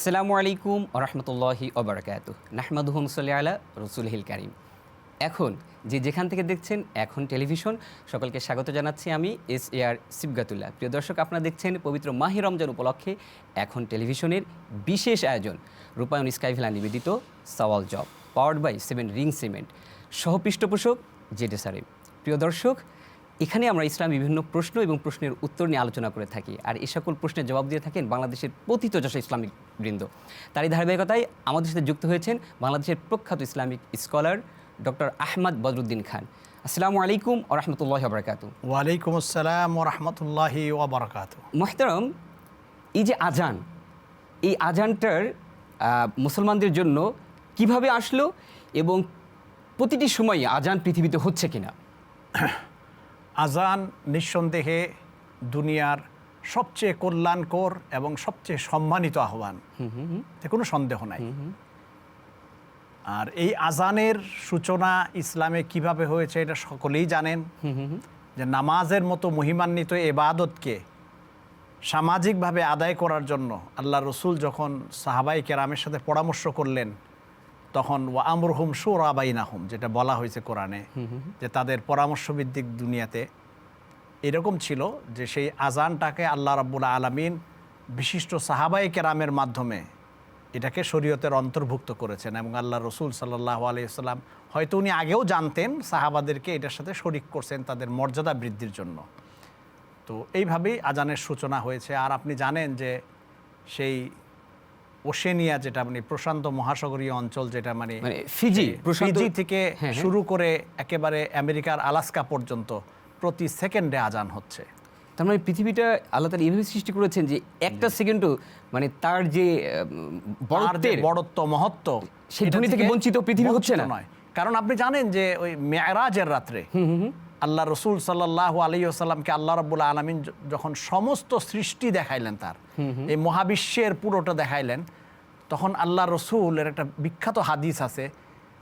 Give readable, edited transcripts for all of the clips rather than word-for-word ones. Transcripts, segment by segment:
আসসালামু আলাইকুম ওরহমতুল্লাহি ওবরাকাতুহ নাহমাদুহু সাল্লি আলা রাসূলিল কারীম। এখন যেখান থেকে দেখছেন এখন টেলিভিশন, সকলকে স্বাগত জানাচ্ছি আমি SAR সিবগাতুল্লাহ। প্রিয় দর্শক, আপনারা দেখছেন পবিত্র মাহে রমজান উপলক্ষে এখন টেলিভিশনের বিশেষ আয়োজন রূপায়ণ স্কাইভিলা নিবেদিত সওয়াল জব পাওয়ার্ড বাই 7 রিং সিমেন্ট সহ পৃষ্ঠপোষক জেডেসারে। প্রিয় দর্শক, এখানে আমরা ইসলাম বিভিন্ন প্রশ্ন এবং প্রশ্নের উত্তর নিয়ে আলোচনা করে থাকি, আর এই সকল প্রশ্নের জবাব দিয়ে থাকেন বাংলাদেশের পতিতযশা ইসলামিক বৃন্দ। তারই ধারাবাহিকতায় আমাদের সাথে যুক্ত হয়েছেন বাংলাদেশের প্রখ্যাত Islamic scholar doctor Ahmad Badruddin Khan. আসসালামু আলাইকুম ওয়া রাহমাতুল্লাহি ওয়া বারাকাতুহু। ওয়া আলাইকুম আসসালাম ওয়া রাহমাতুল্লাহি ওয়া বারাকাতুহু। মুহতারাম, এই যে আজান, এই আজানটার মুসলমানদের জন্য কিভাবে আসলো এবং প্রতিটি সময়ে আজান পৃথিবীতে হচ্ছে কিনা? আজান নিঃসন্দেহে দুনিয়ার সবচেয়ে কল্যাণকর এবং সবচেয়ে সম্মানিত আহ্বান, এতে কোনো সন্দেহ নাই। আর এই আজানের সূচনা ইসলামে কিভাবে হয়েছে এটা সকলেই জানেন, যে নামাজের মতো মহিমান্বিত ইবাদতকে সামাজিকভাবে আদায় করার জন্য আল্লাহ রসুল যখন সাহাবাই কেরামের সাথে পরামর্শ করলেন, তখন ওয়া আমরুহুম শুরা বাইনাহুম, যেটা বলা হয়েছে কোরআনে, যে তাদের পরামর্শভিত্তিক দুনিয়াতে এরকম ছিল যে সেই আজানটাকে আল্লাহ রাব্বুল আলামিন বিশিষ্ট সাহাবাই কেরামের মাধ্যমে এটাকে শরীয়তের অন্তর্ভুক্ত করেছেন। এবং আল্লাহ রসুল সাল্লাল্লাহু আলাইহি ওয়াসাল্লাম হয়তো উনি আগেও জানতেন, সাহাবাদেরকে এটার সাথে শরিক করছেন তাদের মর্যাদা বৃদ্ধির জন্য। তো এইভাবেই আজানের সূচনা হয়েছে। আর আপনি জানেন যে সেই ওশেনিয়া, যেটা মানে প্রশান্ত মহাসাগরীয় অঞ্চল, যেটা মানে ফিজি থেকে শুরু করে একেবারে আমেরিকার আলাস্কা পর্যন্ত প্রতি সেকেন্ডে আজান হচ্ছে। তার মানে পৃথিবীটা আল্লাহ তাআলা এইভাবে সৃষ্টি করেছেন যে একটা সেকেন্ডও মানে তার যে বড়ত্ব মহত্ব সেই ধ্বনি থেকে বঞ্চিত পৃথিবী হচ্ছে না। কারণ আপনি জানেন যে ওই মেরাজের রাত্রে আল্লাহ রসুল সাল্লাল্লাহু আলাইহি ওয়াসাল্লামকে আল্লাহ রাব্বুল আলামিন যখন সমস্ত সৃষ্টি দেখাইলেন, তার এই মহাবিশ্বের পুরোটা দেখাইলেন, তখন আল্লাহ রসুলের একটা বিখ্যাত হাদিস আছে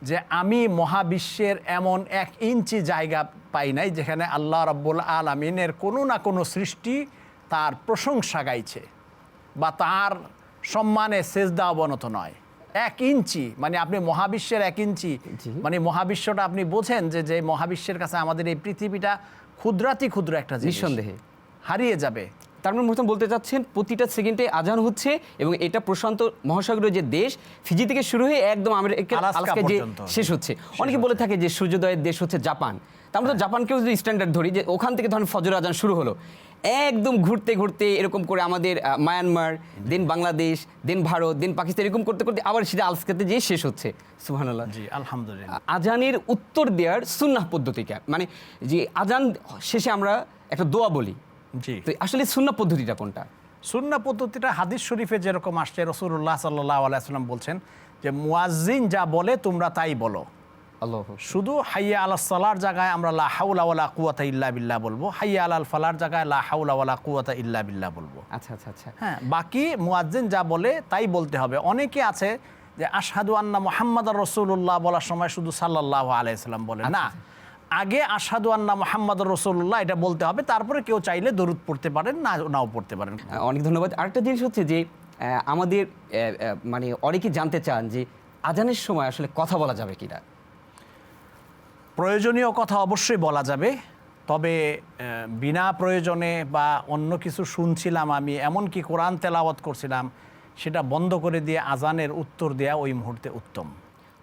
যে আমি মহাবিশ্বের এমন 1 ইঞ্চি জায়গা পাই নাই যেখানে আল্লাহ রাব্বুল আলামিনের কোনো না কোনো সৃষ্টি তার প্রশংসা গাইছে বা তার সম্মানে সেজদা অবনত নয়। 1 ইঞ্চি মানে আপনি মহাবিশ্বের 1 ইঞ্চি মানে মহাবিশ্বটা আপনি বোঝেন যে মহাবিশ্বের কাছে আমাদের এই পৃথিবীটা ক্ষুদ্রাতি ক্ষুদ্র একটা জিনিস, নিঃসন্দেহে হারিয়ে যাবে। তার মানে প্রথম বলতে চাচ্ছেন প্রতিটা সেকেন্ডে আজান হচ্ছে এবং এটা প্রশান্ত মহাসাগরীয় যে দেশ ফিজি থেকে শুরু হয়ে একদম আলাস্কা যে শেষ হচ্ছে। অনেকে বলে থাকে যে সূর্যোদয়ের দেশ হচ্ছে জাপান। তার মধ্যে জাপানকেও যদি স্ট্যান্ডার্ড ধরি, যে ওখান থেকে ধরেন ফজর আজান শুরু হলো, একদম ঘুরতে ঘুরতে এরকম করে আমাদের মায়ানমার, দেন বাংলাদেশ, দেন ভারত, দেন পাকিস্তান, এরকম করতে করতে আবার সেটা আলাস্কাতে যেয়ে শেষ হচ্ছে। সুবহানাল্লাহ, জি আলহামদুলিল্লাহ। আজানের উত্তর দেওয়ার সুন্নাহ পদ্ধতিটা মানে যে আজান শেষে আমরা একটা দোয়া বলি, জি, তো আসলে সুন্নাহ পদ্ধতিটা কোনটা? সুন্নাহ পদ্ধতিটা হাদিস শরীফে যেরকম আসছে, রাসূলুল্লাহ সাল্লাল্লাহু আলাইহি ওয়াসাল্লাম বলছেন যে মুয়াজ্জিন যা বলে তোমরা তাই বলো। শুধু হাইয়া আলাস সালার জায়গায় আমরা লা হাওলা ওয়ালা কুওয়াতা ইল্লা বিল্লাহ বলবো, হাইয়া আলাল ফালার জায়গায় লা হাওলা ওয়ালা কুওয়াতা ইল্লা বিল্লাহ বলবো। আচ্ছা আচ্ছা আচ্ছা, হ্যাঁ, বাকি মুয়াজ্জিন যা বলে তাই বলতে হবে। অনেকে আছে যে আশহাদু আন্না মুহাম্মাদার রাসূলুল্লাহ বলার সময় শুধু সাল্লাল্লাহু আলাইহি সাল্লাম বলে না, আগে আশহাদু আন্না মুহাম্মাদুর রাসূলুল্লাহ এটা বলতে হবে, তারপরে কেউ চাইলে দরুদ পড়তে পারেন, নাও পড়তে পারেন। অনেক ধন্যবাদ। আরেকটা জিনিস হচ্ছে যে আমাদের মানে অনেকে জানতে চান যে আজানের সময় আসলে কথা বলা যাবে কিনা? প্রয়োজনীয় কথা অবশ্যই বলা যাবে, তবে বিনা প্রয়োজনে বা অন্য কিছু শুনছিলাম আমি, এমনকি কোরআন তেলাওয়াত করছিলাম, সেটা বন্ধ করে দিয়ে আজানের উত্তর দেয়া ওই মুহূর্তে উত্তম।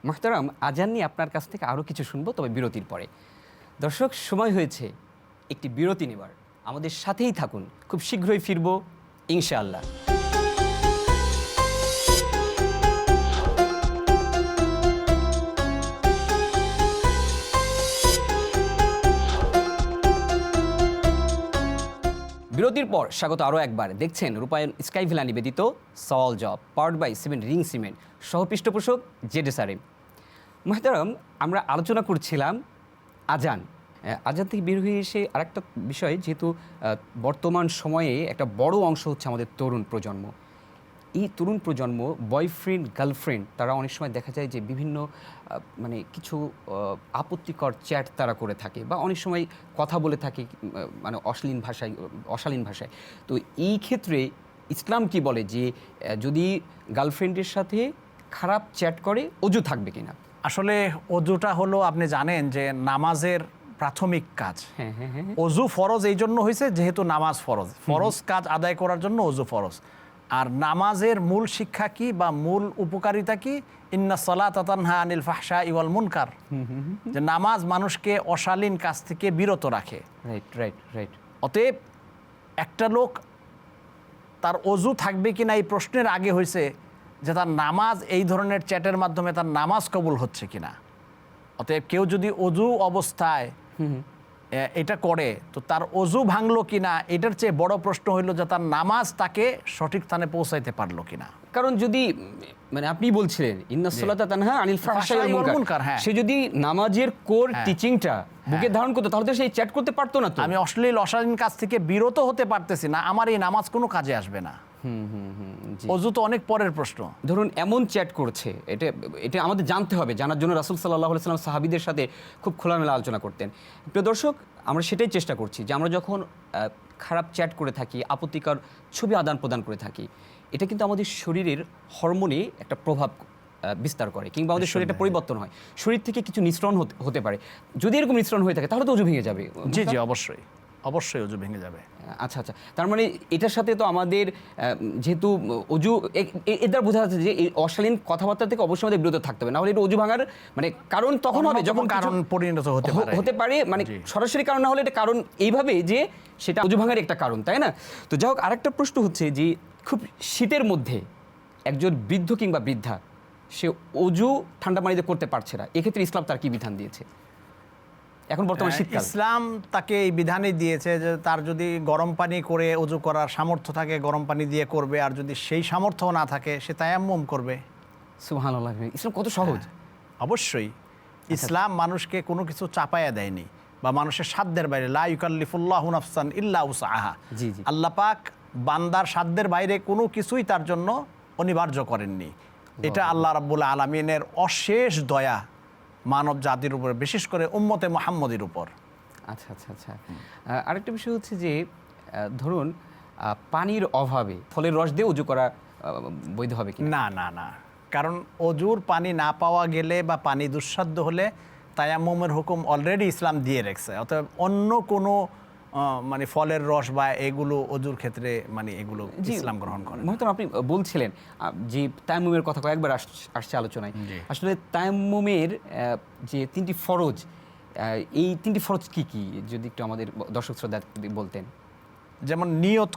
মুহতারাম, আজান নিয়ে আপনার কাছ থেকে আরও কিছু শুনবো, তবে বিরতির পরে। দর্শক, সময় হয়েছে একটি বিরতি নেবার, আমাদের সাথেই থাকুন, খুব শীঘ্রই ফিরবো ইনশাআল্লাহ। বিরতির পর স্বাগত আরও একবার। দেখছেন রূপায়ণ স্কাইভিলা নিবেদিত সওয়াল জব পাওয়ার্ড বাই 7 রিং সিমেন্ট সহ পৃষ্ঠপোষক জেডেসারে। মুহতারাম, আমরা আলোচনা করছিলাম আজান থেকে বের হয়ে এসে আরেকটা বিষয়, যেহেতু বর্তমান সময়ে একটা বড় অংশ হচ্ছে আমাদের তরুণ প্রজন্ম। এই তরুণ প্রজন্ম বয়ফ্রেন্ড গার্লফ্রেন্ড তারা অনেক সময় দেখা যায় যে বিভিন্ন মানে কিছু আপত্তিকর চ্যাট তারা করে থাকে বা অনেক সময় কথা বলে থাকে মানে অশালীন ভাষায়। তো এই ক্ষেত্রে ইসলাম কি বলে যে যদি গার্লফ্রেন্ডের সাথে খারাপ চ্যাট করে অজু থাকবে কিনা? আসলে অজুটা হলো, আপনি জানেন যে নামাজের প্রাথমিক কাজ। অজু ফরজ এই জন্য হয়েছে যেহেতু নামাজ ফরজ, ফরজ কাজ আদায় করার জন্য অজু ফরজ। আর নামাজের মূল শিক্ষা কি বা মূল উপকারিতা কি? ইন্না সালাতা তানহা আনিল ফাহশাই ওয়াল মুনকার, যে নামাজ মানুষকে অশালীন কাজ থেকে বিরত রাখে। Right right right. অতএব একটা লোক তার অজু থাকবে কিনা এই প্রশ্নের আগে হয়েছে যে তার নামাজ, এই ধরনের চ্যাটের মাধ্যমে তার নামাজ কবুল হচ্ছে কিনা। অতএব কেউ যদি অজু অবস্থায় এটা করে তো তার অজু ভাঙলো কিনা, এটার চেয়ে বড় প্রশ্ন হইলো যে তার নামাজ তাকে সঠিক স্থানে পৌঁছাইতে পারলো কিনা। কারণ যদি মানে আপনি বলছিলেন ইন্নাস সালাতা তানহা আনিল ফাহশাই ওয়াল মুনকার, হ্যাঁ, সে যদি নামাজের কোর টিচিংটা বুকে ধারণ করতো তাহলে তো সেই চ্যাট করতে পারতো না। তো আমি অশালীন কাজ থেকে বিরত হতে পারতেছি না, আমার এই নামাজ কোনো কাজে আসবে না। অজু তো অনেক পরের প্রশ্ন। ধরুন এমন চ্যাট করছে, এটা আমাদের জানতে হবে। জানার জন্য রাসূল সাল্লাল্লাহু আলাইহি সাল্লাম সাহাবীদের সাথে খুব খোলামেলা আলোচনা করতেন। প্রিয় দর্শক, আমরা সেটাই চেষ্টা করছি যে আমরা যখন খারাপ চ্যাট করে থাকি, আপত্তিকর ছবি আদান প্রদান করে থাকি, এটা কিন্তু আমাদের শরীরের হরমোনে একটা প্রভাব বিস্তার করে, কিংবা আমাদের শরীরটা পরিবর্তন হয়, শরীর থেকে কিছু নিঃসরণ হতে পারে। যদি এরকম নিঃসরণ হয়ে থাকে তাহলে তো অজু ভেঙে যাবে। জি জি, অবশ্যই অবশ্যই অজু ভেঙে যাবে। আচ্ছা আচ্ছা, তার মানে এটার সাথে তো আমাদের যেহেতু অজু, এদের বোঝা যাচ্ছে যে এই অশালীন কথাবার্তা থেকে অবশ্যই আমাদের বিরত থাকতে হবে, না হলে এটা অজু ভাঙার মানে কারণ তখন হবে যখন কারণ পরিণত হতে পারে, মানে সরাসরি কারণ না হলে এটা কারণ এইভাবে যে সেটা অজু ভাঙার একটা কারণ, তাই না? তো যাই হোক, আরেকটা প্রশ্ন হচ্ছে যে খুব শীতের মধ্যে একজন বৃদ্ধ কিংবা বৃদ্ধা সে অজু ঠান্ডা পানিতে করতে পারছে না, এক্ষেত্রে ইসলাম তার কি বিধান দিয়েছে? এখন বর্তমানে শীতকাল, ইসলাম তাকে এই বিধানই দিয়েছে যে তার যদি গরম পানি করে অজু করার সামর্থ্য থাকে গরম পানি দিয়ে করবে, আর যদি সেই সামর্থ্য না থাকে সে তায়াম্মুম করবে। সুবহানাল্লাহ, ইসলাম কত সহজ। অবশ্যই ইসলাম মানুষকে কোনো কিছু চাপায়া দেয়নি বা মানুষের সাধ্যের বাইরে, লা ইউকাল্লিফুল্লাহু নাফসান ইল্লা উসআহা। জি জি, আল্লাহ পাক বান্দার সাধ্যের বাইরে কোনো কিছুই তার জন্য অনিবার্য করেননি। এটা আল্লাহ রাব্বুল আলামিনের অশেষ দয়া মানব জাতির উপর, বিশেষ করে উম্মতে মুহাম্মদের উপর। আচ্ছা আচ্ছা আচ্ছা। আরেকটা বিষয় হচ্ছে যে ধরুন পানির অভাবে ফলের রস দিয়ে উজু করা বৈধ হবে কি না? না না, কারণ অজুর পানি না পাওয়া গেলে বা পানি দুঃসাধ্য হলে তায়াম্মুমের হুকুম অলরেডি ইসলাম দিয়ে রেখেছে। অতএব অন্য কোনো মানে ফলের রস বা এগুলো অজুর ক্ষেত্রে মানে এগুলো ইসলাম গ্রহণ করে। মহতরম, আপনি বলছিলেন যে তায়াম্মুমের কথা কয়েকবার আসছে আলোচনায়। আসলে তায়াম্মুমের যে তিনটি ফরজ, এই তিনটি ফরজ কি কি যদি একটু আমাদের দর্শক শ্রোতা বলতেন। যেমন নিয়ত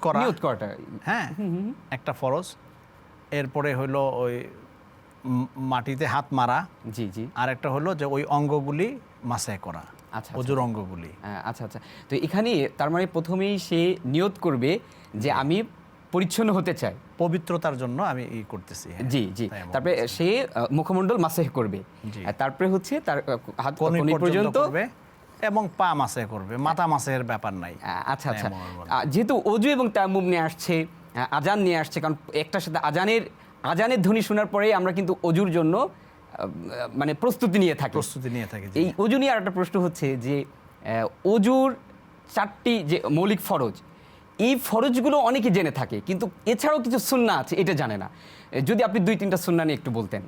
করাটা, হ্যাঁ, একটা ফরজ। এরপরে হলো ওই মাটিতে হাত মারা, জি জি। আর একটা হলো যে ওই অঙ্গগুলি মাসে করা, আচ্ছা অজুর অঙ্গগুলি। আচ্ছা আচ্ছা। তো এখানে তার মানে প্রথমেই সে নিয়ত করবে যে আমি পরিচ্ছন্ন হতে চাই, পবিত্রতার জন্য আমি করতেছি। জি জি। তারপরে সে মুখমণ্ডল মাসেহ করবে, তারপরে হচ্ছে তার হাত কনুই পর্যন্ত করবে এবং পা মাসে করবে, মাথা মাসের ব্যাপার নাই। আচ্ছা আচ্ছা। যেহেতু অজু এবং তায়াম্মুম নিয়ে আসছে, আজান নিয়ে আসছে, কারণ একটার সাথে আজানের ধ্বনি শোনার পরে আমরা কিন্তু অজুর জন্য মানে প্রস্তুতি নিয়ে থাকি। এই অজু নিয়ে আরেকটা প্রশ্ন হচ্ছে যে অজুর 4টি যে মৌলিক ফরজ, এই ফরজগুলো অনেকে জেনে থাকে, কিন্তু এছাড়াও কিছু সুন্নাহ আছে এটা জানে না। যদি আপনি 2-3টা সুন্নাহ নিয়ে একটু বলতেন।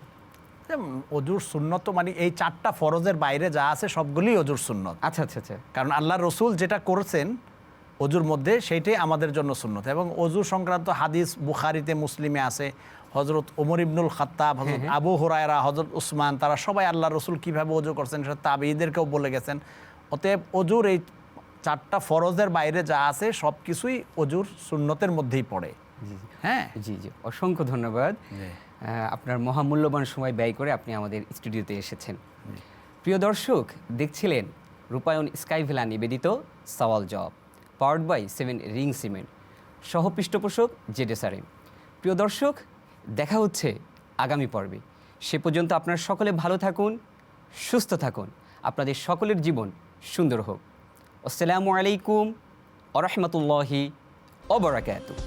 অজুর সুন্নত মানে এই 4টা ফরজের বাইরে যা আছে সবগুলোই অজুর সুন্নত। আচ্ছা আচ্ছা আচ্ছা। কারণ আল্লাহ রসুল যেটা করেছেন অজুর মধ্যে সেইটাই আমাদের জন্য সুন্নত। এবং অজু সংক্রান্ত হাদিস বুখারিতে, মুসলিমে আছে। হযরত ওমর ইবনুল খাত্তাব, হযরত আবু হুরায়রা, হযরত উসমান, তারা সবাই আল্লাহ রসুল কীভাবে অজু করছেন সেটা তাবেঈদেরকেও বলে গেছেন। অতএব অজুর এই 4টা ফরজের বাইরে যা আছে সব কিছুই অজুর সুন্নতের মধ্যেই পড়ে। হ্যাঁ, জি জি, অসংখ্য ধন্যবাদ। আপনার মহামূল্যবান সময় ব্যয় করে আপনি আমাদের স্টুডিওতে এসেছেন। প্রিয় দর্শক, দেখছিলেন রূপায়ণ স্কাইভিলা নিবেদিত সওয়াল জবাব, পাওয়ার্ড বাই 7 রিং সিমেন্ট, সহ পৃষ্ঠপোষক জেডএসআরএম। প্রিয় দর্শক, দেখা হচ্ছে আগামী পর্বে। সে পর্যন্ত আপনারা সকলে ভালো থাকুন, সুস্থ থাকুন, আপনাদের সকলের জীবন সুন্দর হোক। আসসালামু আলাইকুম ওয়া রাহমাতুল্লাহি ওয়া বারাকাতুহু।